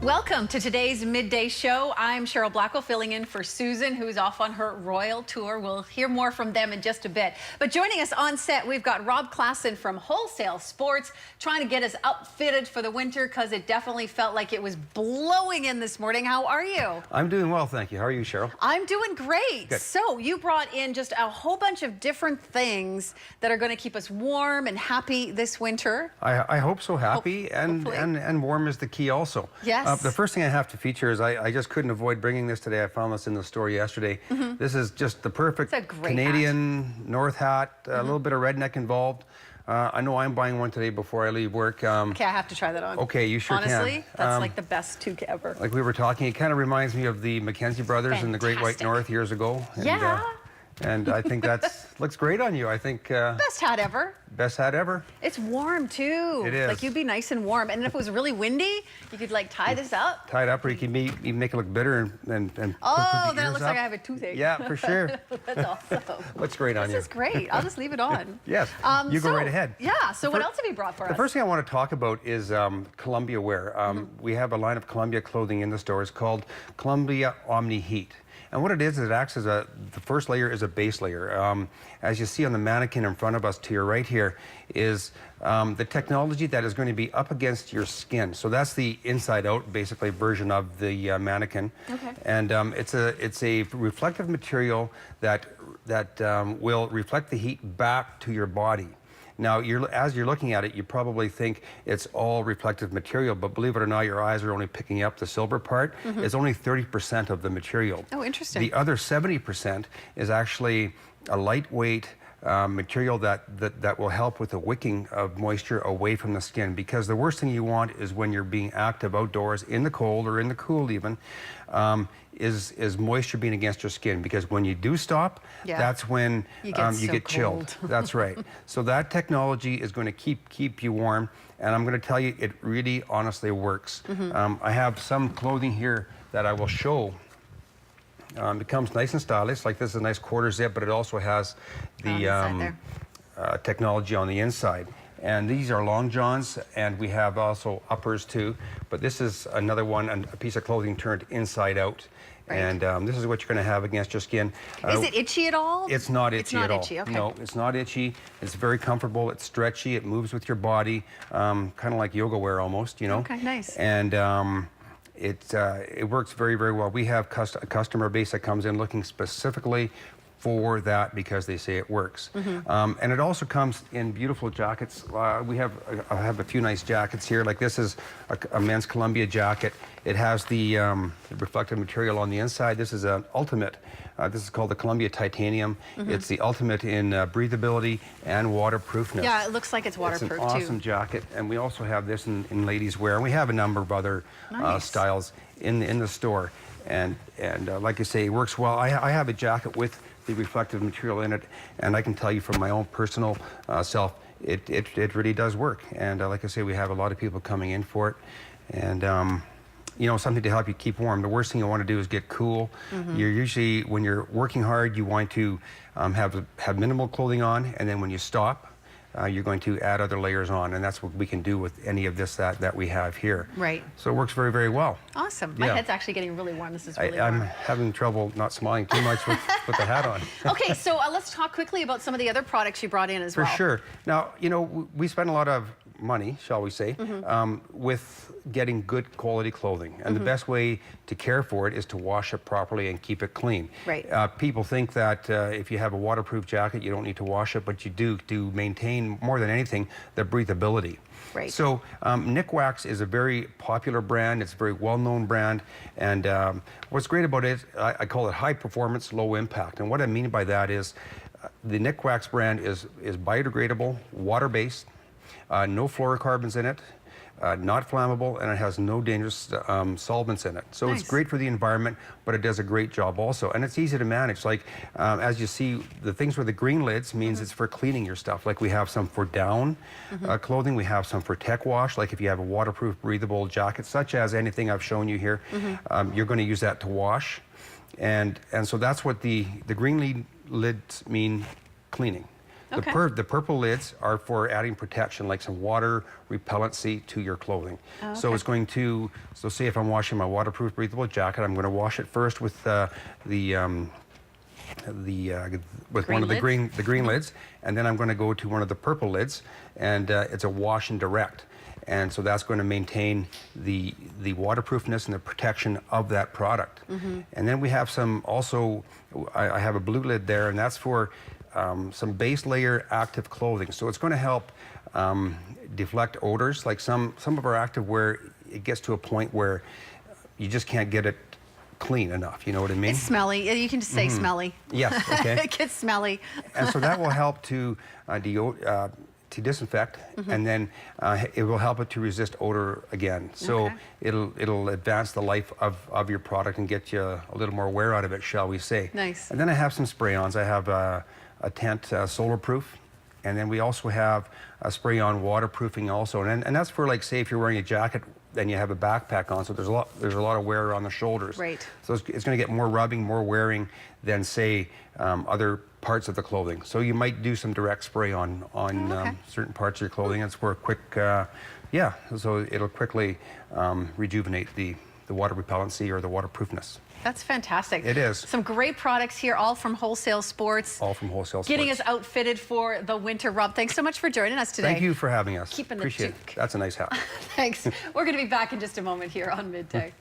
Welcome to today's Midday Show. I'm Cheryl Blackwell filling in for Susan, who's off on her royal tour. We'll hear more from them in just a bit. But joining us on set, we've got Rob Klassen from Wholesale Sports, trying to get us outfitted for the winter because it definitely felt like it was blowing in this morning. How are you? I'm doing well, thank you. How are you, Cheryl? I'm doing great. Good. So you brought in just a whole bunch of different things that are going to keep us warm and happy this winter. I hope so. Happy Hopefully. and warm is the key also. Yes. The first thing I have to feature is I just couldn't avoid bringing this today. I found this in the store yesterday. This is just the perfect It's a great Canadian North hat, a little bit of redneck involved. I know I'm buying one today before I leave work. Okay, I have to try that on. Okay, you sure can. Honestly, that's like the best toque ever. Like we were talking, it kind of reminds me of the Mackenzie brothers in the Great White Fantastic. North years ago. Yeah. And I think that looks great on you. I think Best hat ever. best hat ever. It's warm too. It is. Like you'd be nice and warm. And if it was really windy, you could like tie this up. Tied up, or you can even make it look bitter and Oh, put the then it ears looks up. like I have a toothache. Yeah, for sure. That's awesome. Looks great on you. This is great. I'll just leave it on. Yes, you go right ahead. Yeah, so what else have you brought for us? The first thing I want to talk about is Columbia wear. We have a line of Columbia clothing in the store. It's called Columbia Omni Heat. And what it is it acts as the first layer is a base layer. As you see on the mannequin in front of us to your right here is the technology that is going to be up against your skin. So that's the inside out, basically, version of the mannequin. Okay. And it's a reflective material that will reflect the heat back to your body. Now, as you're looking at it, you probably think it's all reflective material, but believe it or not, your eyes are only picking up the silver part. It's only 30% of the material. Oh, interesting. The other 70% is actually a lightweight material that will help with the wicking of moisture away from the skin, because the worst thing you want is when you're being active outdoors in the cold or in the cool even, is moisture being against your skin, because when you do stop, that's when you get chilled. That's right. So that technology is going to keep you warm, and I'm going to tell you, it really honestly works. I have some clothing here that I will show. It comes nice and stylish, like this is a nice quarter zip, but it also has the technology on the inside. And these are long johns, and we have also uppers too. But this is another one, a piece of clothing turned inside out. Right. And this is what you're going to have against your skin. Is it itchy at all? It's not itchy at all. Itchy, okay. No, it's not itchy. It's very comfortable. It's stretchy. It moves with your body, kind of like yoga wear almost, you know. Okay, nice. And it works very, very well. We have a customer base that comes in looking specifically for that because they say it works. And it also comes in beautiful jackets. I have a few nice jackets here. Like this is a men's Columbia jacket. It has the reflective material on the inside. This is an ultimate. This is called the Columbia Titanium. It's the ultimate in breathability and waterproofness. Yeah, it looks like it's waterproof It's an awesome jacket. And we also have this in ladies wear. And we have a number of other styles in the store. And like I say, it works well. I have a jacket with the reflective material in it, and I can tell you from my own personal self, it really does work. And like I say, we have a lot of people coming in for it, and you know, something to help you keep warm. The worst thing you want to do is get cool. You're usually, when you're working hard, you want to have minimal clothing on, and then when you stop, you're going to add other layers on, and that's what we can do with any of this that we have here. Right. So it works very, very well. Awesome. My head's actually getting really warm. This is really I'm warm. having trouble not smiling too much with the hat on. Okay, so let's talk quickly about some of the other products you brought in as well. For sure. Now, you know, we spend a lot of money, shall we say, with getting good quality clothing. And the best way to care for it is to wash it properly and keep it clean. Right. People think that if you have a waterproof jacket, you don't need to wash it, but you do to maintain, more than anything, the breathability. Right. So Nick Wax is a very popular brand. It's a very well-known brand. And what's great about it, I call it high performance, low impact. And what I mean by that is the Nick Wax brand is biodegradable, water-based, no fluorocarbons in it, not flammable, and it has no dangerous solvents in it. So it's great for the environment, but it does a great job also. And it's easy to manage. Like, as you see, the things with the green lids means it's for cleaning your stuff. Like we have some for down clothing, we have some for tech wash, like if you have a waterproof, breathable jacket, such as anything I've shown you here, you're going to use that to wash. And so that's what the green lids mean, cleaning. Okay. The purple lids are for adding protection, like some water repellency to your clothing. Oh, So okay. it's going to, so say if I'm washing my waterproof breathable jacket, I'm going to wash it first with with Green one of the lids? green lids, and then I'm going to go to one of the purple lids, and it's a wash and direct. And so that's going to maintain the waterproofness and the protection of that product. And then we have some also, I have a blue lid there, and that's for some base layer active clothing. So it's going to help deflect odors. Like some of our active wear, it gets to a point where you just can't get it clean enough. You know what I mean? It's smelly. You can just say smelly. Yes. Okay. It gets smelly. And so that will help to disinfect, and then it will help it to resist odor again. So Okay. it'll advance the life of your product and get you a little more wear out of it, shall we say. Nice. And then I have some spray-ons. I have a tent solar proof, and then we also have a spray-on waterproofing also. And that's for, like, say if you're wearing a jacket and you have a backpack on, so there's a lot of wear on the shoulders. Right. So it's going to get more rubbing, more wearing than, say, other parts of the clothing. So you might do some direct spray on okay. certain parts of your clothing. It's for a quick, so it'll quickly rejuvenate the water repellency or the waterproofness. That's fantastic. It is. Some great products here, all from Wholesale Sports. All from Wholesale Sports. Getting us outfitted for the winter. Rob, thanks so much for joining us today. Thank you for having us. Keeping the Appreciate juke. it. That's a nice hat. Thanks. We're going to be back in just a moment here on Midday.